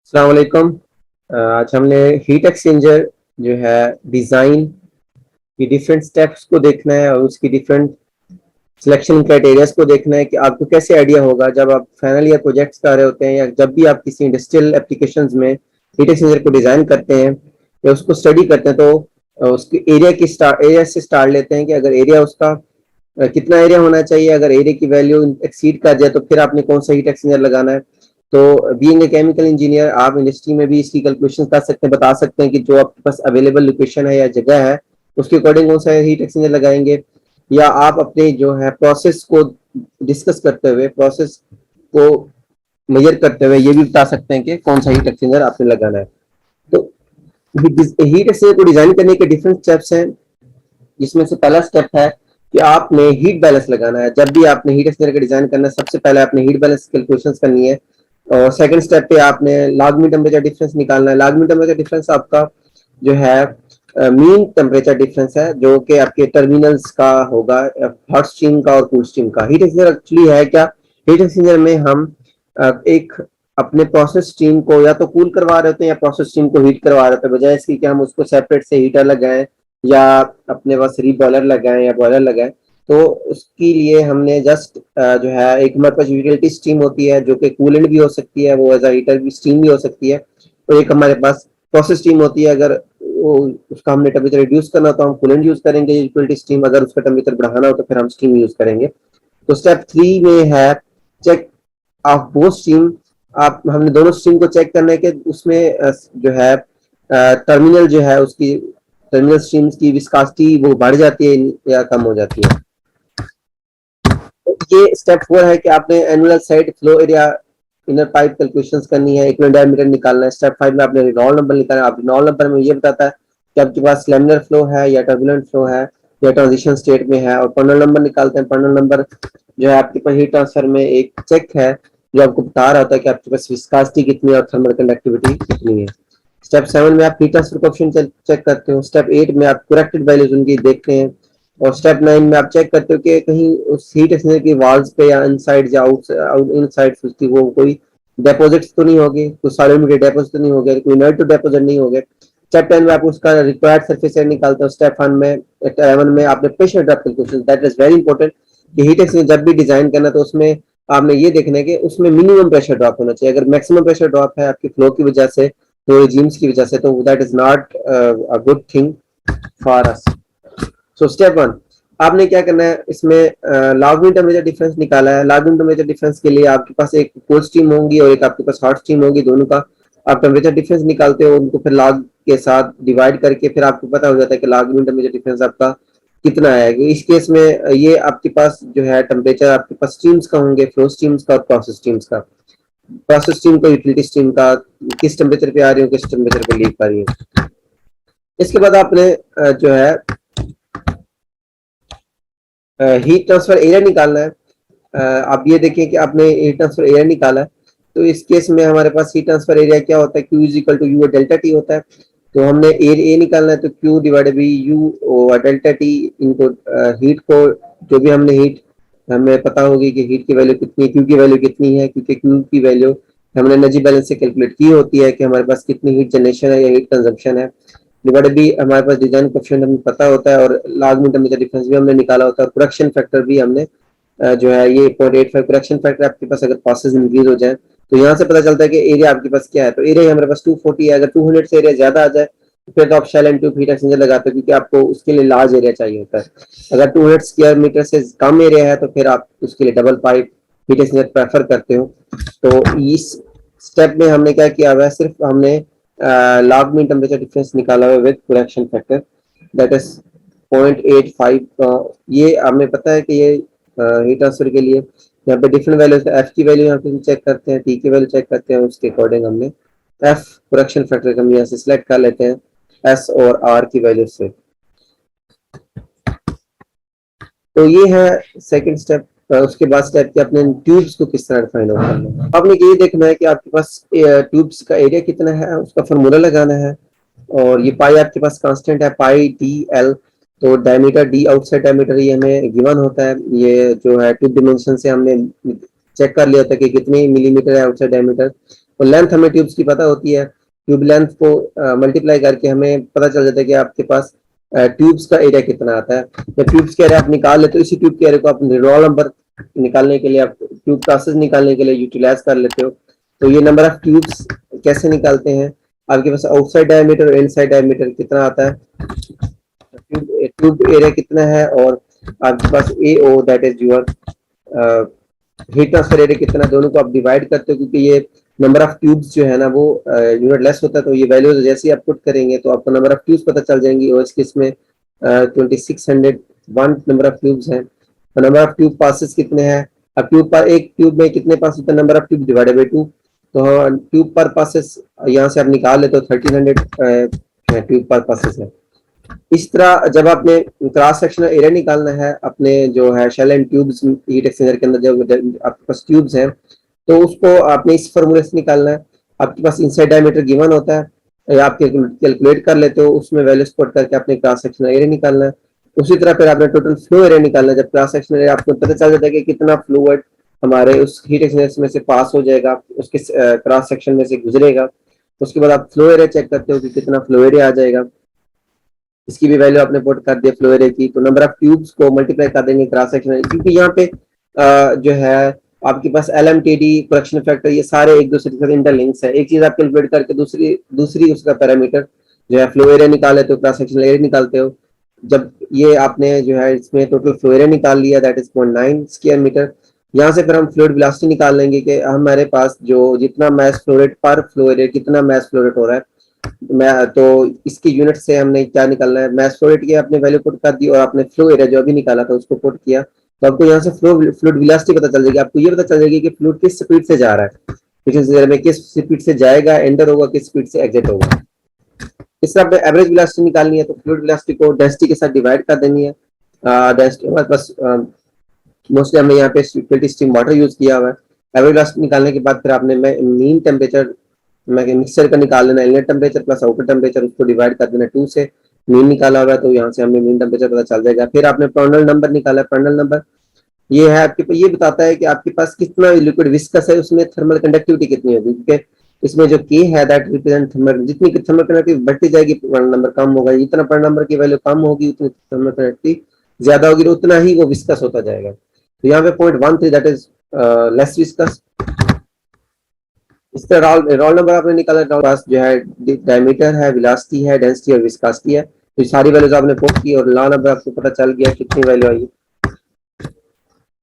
अस्सलाम वालेकुम। आज हमने हीट एक्सचेंजर जो है डिज़ाइन की डिफरेंट स्टेप्स को देखना है और उसकी डिफरेंट सिलेक्शन क्राइटेरियाज को देखना है कि आपको कैसे आइडिया होगा जब आप फाइनल या प्रोजेक्ट्स कर रहे होते हैं या जब भी आप किसी इंडस्ट्रियल एप्लीकेशंस में हीट एक्सचेंजर को डिज़ाइन करते हैं या उसको स्टडी करते हैं तो उसके एरिया से स्टार्ट लेते हैं कि अगर एरिया उसका कितना एरिया होना चाहिए। अगर एरिया की वैल्यू एक्सीड कर जाए तो फिर आपने कौन सा हीट एक्सचेंजर लगाना है। तो बीइंग ए केमिकल इंजीनियर आप इंडस्ट्री में भी इसकी कैलकुलेशन कर सकते हैं, बता सकते हैं कि जो आपके पास अवेलेबल लोकेशन है या जगह है उसके अकॉर्डिंग कौन सा हीट एक्सचेंजर लगाएंगे, या आप अपने जो है प्रोसेस को डिस्कस करते हुए प्रोसेस को मेजर करते हुए ये भी बता सकते हैं कि कौन सा हीट एक्सचेंजर आपने लगाना है। तो हीट एक्सचेंजर को डिजाइन करने के डिफरेंट स्टेप्स हैं, जिसमें से पहला स्टेप है कि आपने हीट बैलेंस लगाना है। जब भी आपने हीट एक्सचेंजर का डिजाइन करना है सबसे पहले आपने हीट बैलेंस कैलकुलेशन करनी है। और सेकंड स्टेप पे आपने लॉग मीन टेम्परेचर डिफरेंस निकालना है। लॉग मीन टेम्परेचर डिफरेंस आपका जो है मीन टेम्परेचर डिफरेंस है जो कि आपके टर्मिनल्स का होगा, हॉट स्ट्रीम का और कूल स्ट्रीम का। हीट एक्सचेंजर एक्चुअली है क्या, हीट एक्सचेंजर में हम एक अपने प्रोसेस स्ट्रीम को या तो कूल करवा रहे होते हैं या प्रोसेस स्ट्रीम को हीट करवा रहे होते हैं, बजाय इसकी कि हम उसको सेपरेट से हीटर लगाएं या अपने पास रीबॉयलर लगाएं या बॉयलर लगाएं। तो उसके लिए हमने जस्ट जो है एक हमारे पास यूटिलिटी स्ट्रीम होती है जो कि कूलेंट भी हो सकती है, वो एज अ हीटर भी स्ट्रीम भी हो सकती है। तो एक हमारे पास प्रोसेस स्ट्रीम होती है, अगर उसका हमने टेम्परेचर रिड्यूस करना तो हम कूलेंट यूज करेंगे यूटिलिटी स्ट्रीम, अगर उसका टेम्परेचर बढ़ाना हो तो फिर हम स्ट्रीम यूज करेंगे। तो स्टेप 3 में है चेक ऑफ बोथ स्ट्रीम। आप हमने दोनों स्ट्रीम को चेक करना है कि उसमें जो है टर्मिनल जो है उसकी टर्मिनल स्ट्रीम्स की विस्कोसिटी वो बढ़ जाती है या कम हो जाती है। ये स्टेप 4 है कि आपने annual side flow area inner pipe calculations करनी है, इक्विवेलेंट डायमीटर निकालना है। स्टेप 5 में आपने रेनॉल्ड नंबर निकालना है। आप रेनॉल्ड नंबर में ये बताता है कि आपके पास लैमिनर फ्लो है या टर्बुलेंट फ्लो है या ट्रांजिशन स्टेट में है। और पर्नल नंबर निकालते हैं। पर्नल नंबर जो है आपके पास हीट ट्रांसफर में एक चेक है जो आपको बता रहा होता है कि आपके पास विस्कोसिटी कितनी है और थर्मल कंडक्टिविटी कितनी है। स्टेप 7 में आप हीट ट्रांसफर कोएफिशिएंट चेक करते हो। स्टेप 8 में आप करेक्टेड वैल्यूज उनकी देखते हैं। और स्टेप 9 में आप चेक करते हो कि कहीं उस हीट एक्सचेंजर की वॉल्स पे या इनसाइड या आउट इनसाइड वो कोई डिपॉजिट्स तो नहीं होगी, कोई सॉलिड डिपॉजिट तो नहीं हो गए, कोई इनर्ट डिपॉजिट नहीं हो गए। स्टेप 10 में आप उसका रिक्वायर्ड सरफेस एरिया निकालते हो। स्टेप 11 में आपने pressure drop calculation, that is very important कि हीट एक्सचेंजर जब भी डिजाइन करना तो उसमें आपने ये देखना है कि उसमें मिनिमम प्रेशर ड्रॉप होना चाहिए। अगर मैक्सिमम प्रेशर ड्रॉप है आपकी फ्लो की वजह से, तो रिजीम्स की वजह से, तो that is not a good thing for us. So step 1 आपने क्या करना है, इसमें लॉग मीन टेम्परेचर डिफरेंस निकाला है। लॉग मीन टेम्परेचर डिफरेंस के लिए आपके पास एक कोल्ड स्ट्रीम होगी और एक आपके पास हॉट स्ट्रीम होगी, दोनों का आप टेम्परेचर डिफरेंस निकालते हो, उनको फिर लॉग के साथ डिवाइड करके फिर आपको पता हो जाता है कि लॉग मीन टेम्परेचर डिफरेंस आपका कितना आएगा। इस केस में ये आपके पास जो है टेम्परेचर आपके पास स्ट्रीम्स का होंगे, फ्लो स्ट्रीम्स का और प्रोसेस स्ट्रीम्स का। प्रोसेस स्ट्रीम का यूटिलिटी स्ट्रीम का किस टेम्परेचर पे आ रही हो, किस टेम्परेचर पे लीक कर रही है। इसके बाद आपने जो है हीट ट्रांसफर एरिया निकालना है। आप ये देखें कि आपने हीट ट्रांसफर एरिया निकाला है, तो इस केस में हमारे पास हीट ट्रांसफर एरिया क्या होता है, Q is equal to U delta T होता है। तो हमने ए निकालना है तो Q divided by U over delta T इनको हीट को, जो भी हमने हीट हमें पता होगी कि हीट की वैल्यू कितनी है, Q की वैल्यू कितनी है, क्योंकि Q की वैल्यू हमने एनर्जी बैलेंस से कैलकुलेट की होती है कि हमारे पास कितनी हीट जनरेशन है या हीट कंजम्पशन है। डिवाइडेड भी हमारे पास डिजाइन कोएफिशिएंट हमें पता होता है और लॉग मीन टेम्परेचर डिफरेंस भी हमने निकाला होता है। करेक्शन फैक्टर भी हमने जो है ये 0.85 करेक्शन फैक्टर आपके पास अगर प्रोसेस इंक्रीज हो जाए तो यहाँ से पता चलता है कि एरिया आपके पास क्या है। तो एरिया हमारे पास 240 है। अगर 200 से एरिया ज्यादा आ जाए तो फिर तो आप shell and tube heat exchanger लगाते हो, क्योंकि आपको उसके लिए लार्ज एरिया चाहिए होता है। अगर 200 स्क्वायर मीटर से कम एरिया है तो फिर आप उसके लिए double pipe heat exchanger prefer करते हो। तो इस स्टेप में हमने क्या किया हुआ है, सिर्फ हमने लॉग मीन टेम्परेचर डिफरेंस निकाला हुआ है with correction factor, that is 0.85। ये हमें पता है कि ये हीट ट्रांसफर के लिए यहाँ पे डिफरेंट वैल्यूज, एफ की वैल्यू यहाँ पे चेक करते हैं, टी की वैल्यू चेक करते हैं, उसके अकॉर्डिंग हमने एफ करेक्शन फैक्टर हम यहाँ से सिलेक्ट कर लेते हैं एस और आर की वैल्यू से। तो ये है सेकंड स्टेप। उसके बाद स्टेप कि अपने ट्यूब्स को किस तरह फाइंड आउट करना है। आपने ये देखना है कि आपके पास ट्यूब्स का एरिया कितना है, उसका फार्मूला लगाना है। और ये पाई आपके पास कांस्टेंट है, पाई डी एल। तो डायमीटर डी आउटसाइड डायमीटर ये हमें गिवन होता है, ये जो है ट्यूब डिमेंशन से हमने चेक कर लिया था कि कितनी मिलीमीटर है आउटसाइड डायमीटर। और लेंथ हमें ट्यूब्स की पता होती है, ट्यूब लेंथ को मल्टीप्लाई करके हमें पता चल जाता है कि आपके पास ट्यूब्स का एरिया कितना आता है। जब ट्यूब्स के एरिया आप निकाल लेते हो, इसी ट्यूब के एरिया को आप रोल नंबर निकालने के लिए, आप ट्यूब क्लासेस निकालने के लिए यूटिलाइज कर लेते हो। तो ये नंबर ऑफ ट्यूब्स कैसे निकालते हैं, आपके पास आउटसाइड डायमीटर और इनसाइड डायमीटर कितना आता है, ट्यूब एरिया कितना है, और आपके पास A O that is your heat transfer area कितना, दोनों को आप डिवाइड करते हो, क्योंकि ये नंबर ऑफ ट्यूब्स जो है ना वो यूनिट लेस होता है, तो ये वैल्यूज जैसे ही आप पुट करेंगे तो आपको नंबर ऑफ ट्यूब्स पता चल जाएंगी। और इसके इसमें 2601 नंबर ऑफ ट्यूब्स हैं। तो नंबर ऑफ ट्यूब पासेस कितने हैं, अब ट्यूब पर एक ट्यूब में कितने पास होता है, number of tube divided by 2, तो ट्यूब पर पासेस यहाँ से आप निकाल लेते हो 1300 ट्यूब पर पासेस है। इस तरह जब आपने क्रॉस सेक्शनल एरिया निकालना है अपने जो है shell and tubes heat exchanger के अंदर, जब आपके पास ट्यूब्स हैं तो उसको आपने इस फॉर्मूले से निकालना है। आपके पास इनसाइड डायमीटर गिवन होता है या आप कैलकुलेट कर लेते हो, उसमें वैल्यू पुट करके आपने क्रॉस सेक्शनल एरिया निकालना है। उसी तरह फिर आपने टोटल फ्लो एरिया निकालना है। जब क्रॉस सेक्शनल एरिया आपको पता चल जाता है कि कितना फ्लूइड हमारे उस हीट एक्सचेंजर में से पास हो जाएगा, उसके क्रॉस सेक्शन में से गुजरेगा, उसके बाद आप फ्लो एरिया चेक करते हो कि कितना फ्लो एरिया आ जाएगा। इसकी भी वैल्यू आपने पुट कर दिया फ्लो एरिया की, तो नंबर ऑफ ट्यूब्स को मल्टीप्लाई कर देंगे क्रॉस सेक्शन, क्योंकि यहाँ पे जो है आपके पास LMTD करेक्शन फैक्टर ये सारे एक दूसरे के साथ इंटरलिंक्स है। एक चीज आप कैलकुलेट करके दूसरी उसका पैरामीटर जो है फ्लो एरिया निकाले तो क्रॉस सेक्शन एरिया निकालते हो। जब ये आपने जो है इसमें टोटल फ्लो एरिया निकाल लिया दैट इज 0.9 स्क्वायर मीटर, यहाँ से फिर हम फ्लूइड वेलोसिटी निकाल लेंगे कि हमारे पास जो जितना मैस फ्लो रेट पर फ्लो एरिया कितना मैस फ्लो रेट हो रहा है। मैं तो इसकी यूनिट से हमने क्या निकालना है, मैस फ्लो रेट की आपने वैल्यू पुट कर दी और आपने फ्लो एरिया जो अभी निकाला था उसको पुट किया, तो आपको यहाँ से फ्लूइड वेलोसिटी पता चल जाएगी। आपको ये पता चल जाएगी कि फ्लूइड किस स्पीड से जा रहा है, में किस स्पीड से जाएगा, एंटर होगा, किस स्पीड से एग्जिट होगा। इस तरह आपने एवरेज वेलोसिटी निकालनी है तो फ्लूइड वेलोसिटी को डेंसिटी के साथ डिवाइड कर देनी है। डेंसिटी हमारे पास मोस्टली हमने यहाँ पे फिल्टर स्टीम वाटर यूज किया हुआ है। एवरेज वेलोसिटी निकालने के बाद फिर आपने मीन टेम्परेचर मिक्सचर का निकाल लेना, inlet temperature plus outer temperature, उसको डिवाइड कर देना 2 से। मीन निकाला हुआ है तो यहाँ से हमें मीन टेम्परेचर पता चल जाएगा। फिर आपने पर्नल नंबर निकाला है, पर्नल नंबर ये है आपके, ये बताता है कि आपके पास कितना लिक्विड विस्कस है, उसमें थर्मल कंडक्टिविटी कितनी होगी, क्योंकि इसमें जो के है दैट रिप्रेजेंट थर्मल, जितनी थर्मल कंडक्टिविटी बढ़ती जाएगी पर्नल नंबर कम होगा, जितना पर्नल नंबर की वैल्यू कम होगी उतनी थर्मल कंडक्टिविटी ज्यादा होगी, उतना ही वो विस्कस होता जाएगा। तो यहाँ पे 0.13 दैट इज लेस विस्कस। इस तरह रोल नंबर आपने निकाला, पास जो है डायमीटर है, वेलोसिटी है, डेंसिटी और विस्कोसिटी है, तो सारी वैल्यूज आपने पुट की और लॉ नंबर आपको पता चल गया कितनी value I.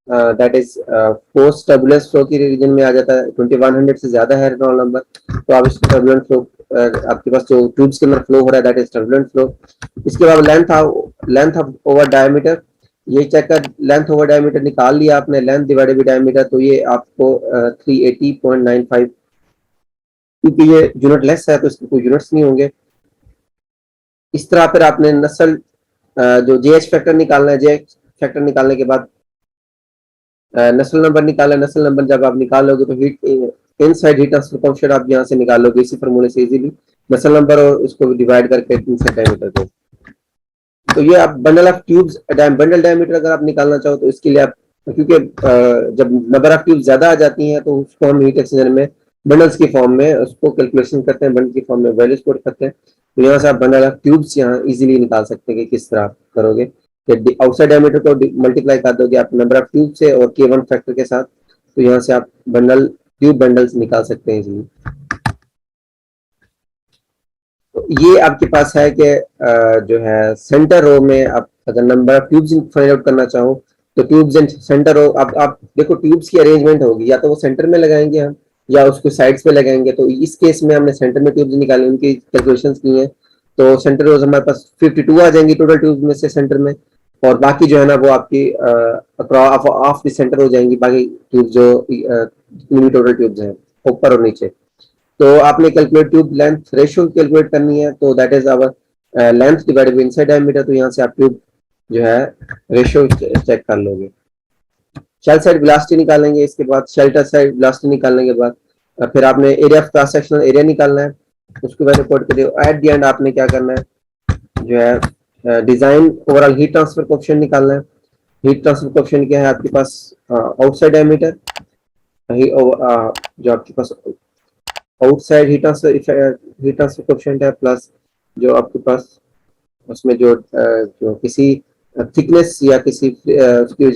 That is post turbulence flow की रीजन में आ जाता है, 2100 से ज्यादा है रोल नंबर, तो आप इसको टर्बुलेंट फ्लो आपके पास जो ट्यूब्स के अंदर फ्लो हो रहा है दैट इज टर्बुलेंट फ्लो। इसके बाद लेंथ ऑफ ओवर डायमीटर, ये चेक कर, लेंथ ओवर डायमीटर निकाल लिया आपने, लेंथ डिवाइडेड बाय डायमीटर, तो ये आपको 380.95, क्योंकि ये यूनिट लेस है तो इसके कोई यूनिट्स नहीं होंगे। इस तरह फिर आपने नस्ल जो जेएच फैक्टर निकालना है, जेएच फैक्टर निकालने के बाद नस्ल नंबर निकाला, नस्ल नंबर जब आप निकालोगे तो heat inside heat transfer coefficient आप यहाँ से निकालोगे इसी फॉर्मूले से इजीली, नस्ल नंबर और उसको डिवाइड करके इनसाइड डायमीटर को। तो ये आप bundle of tubes bundle diameter अगर आप निकालना चाहो तो इसके लिए आप, क्योंकि जब नंबर ऑफ ट्यूब्स ज्यादा आ जाती हैं तो उसको हम हीट एक्सचेंजर में बंडल्स की फॉर्म में उसको कैलकुलेशन करते हैं, बंडल की फॉर्म में वैल्यूज पुट करते हैं। तो यहाँ से आप बंडल ऑफ ट्यूब्स यहाँ इजीली निकाल सकते हैं कि किस तरह आप करोगे। आउटसाइड डायमीटर को मल्टीप्लाई कर दोगे आप नंबर ऑफ ट्यूब से और K1 फैक्टर के साथ, तो यहाँ से आप बंडल ट्यूब बंडल्स निकाल सकते हैं इजीली। तो ये आपके पास है कि जो है सेंटर रो में आप अगर number of tubes find out करना चाहो तो ट्यूब्स एंड सेंटर रो, आप देखो ट्यूब्स की अरेंजमेंट होगी, या तो वो सेंटर में लगाएंगे हम या उसको साइड्स पे लगाएंगे। तो इस केस में हमने सेंटर में ट्यूब्स निकाले, उनकी कैलकुलेशंस की हैं, तो सेंटर रोज हमारे पास 52 आ जाएंगी टोटल ट्यूब्स में से सेंटर में, और बाकी जो है ना वो आपकी ऑफ द सेंटर हो जाएंगी बाकी ट्यूब जो टोटल ट्यूब्स हैं ऊपर और नीचे। तो आपने calculate tube length ratio calculate करनी है, तो that is our length divided by inside diameter, तो यहाँ से आप ट्यूब जो है रेशियो चेक कर लोगे। शेल साइड वेलोसिटी निकालेंगे, इसके बाद शेल्टर साइड वेलोसिटी निकालने के बाद फिर आपने area of cross sectional area निकालना है, उसको वैल्यू पुट कर दियो। एट द एंड आपने क्या करना है जो है design overall heat transfer coefficient निकालना है। हीट ट्रांसफर कोएफिशिएंट क्या है आपके पास, आउटसाइड डायमीटर जो आपके पास आउटसाइड हीट ट्रांसफर कोएफिशिएंट है प्लस जो आपके पास उसमें जो किसी थिकनेस या किसी उसकी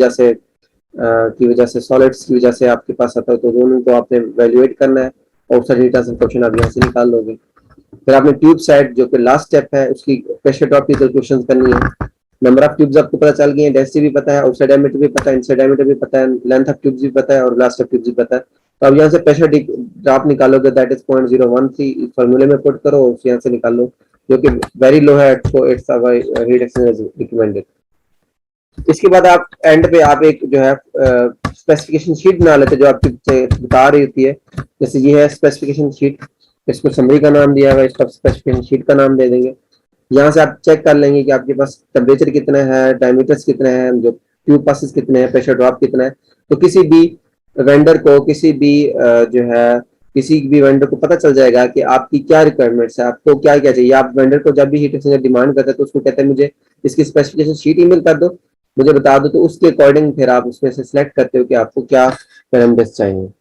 वजह से सॉलिड्स की वजह से आपके पास आता है, तो दोनों को आपने वैल्यूएट करना है। आउटसाइड हीट ट्रांसफर कोएफिशिएंट आप यहाँ से निकाल लोगे। फिर आपने ट्यूब साइड जो कि लास्ट स्टेप है उसकी प्रेशर ड्रॉप की कैलकुलेशन करनी है। नंबर ऑफ ट्यूब्स आपको पता चल गई है, डेंसिटी भी पता है, आउटसाइड डायमीटर भी पता है, इनसाइड डायमीटर भी पता है, लेंथ ऑफ ट्यूब्स भी पता है और लास्ट ऑफ ट्यूब्स भी पता है। तो अब यहाँ से प्रेशर ड्रॉप निकालोगे, दैट इज 0.013, फॉर्मूले में पुट करो, यहाँ से निकाल लो, जो कि वेरी लो है, तो इट्स हीट एक्सचेंजर रिकमेंडेड। इसके बाद आप एंड पे आप एक जो है स्पेसिफिकेशन शीट बना लेते जो आपकी बता रही होती है। जैसे ये है स्पेसिफिकेशन शीट, इसको समरी का नाम दिया हुआ है, इसका स्पेसिफिकेशन शीट का नाम दे देंगे। यहाँ से आप चेक कर लेंगे कि आपके पास टेम्परेचर कितना है, डायमीटर्स कितने हैं, जो ट्यूब पासेस कितने हैं, प्रेशर ड्रॉप कितना है। तो किसी भी वेंडर को जो है किसी भी वेंडर को पता चल जाएगा कि आपकी क्या रिक्वायरमेंट्स है, आपको क्या क्या चाहिए। आप वेंडर को जब भी हीट एक्सचेंजर डिमांड करते हैं तो उसको कहते हैं मुझे इसकी स्पेसिफिकेशन शीट ईमेल कर दो, मुझे बता दो, तो उसके अकॉर्डिंग फिर आप उसमें से सिलेक्ट करते हो कि आपको क्या पैरामीटर्स चाहिए।